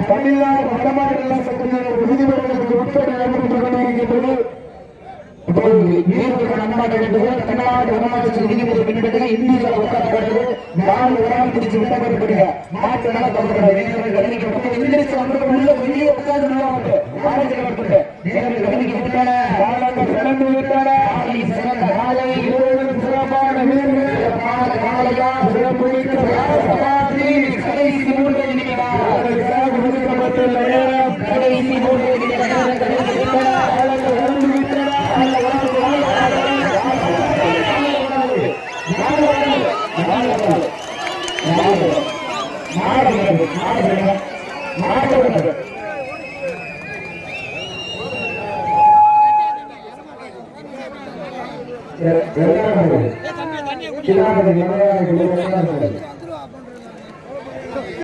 தமிழ்நாடு வடமாநில சட்டத்தின் விதிமுறைகளுக்கு உட்பட்டு நடைபெற்றுக் கொண்டிருக்கின்றது. தமிழ்நாடு வடமாநில விதிமுறை பின்பற்றி இந்திய உட்காரப்படுகிறது. 4 உரம் பிடிச்சு விட்டப்படுகிறது. மாற்று நல தொடர்புடைய உள்ள வெளியே உட்கார்ந்து சிறப்பான காலையா சிறப்புமிக்க கடைசி 3 ஒதுக்கப்பட்டுள்ள நேரம் கடைசி 3 Kita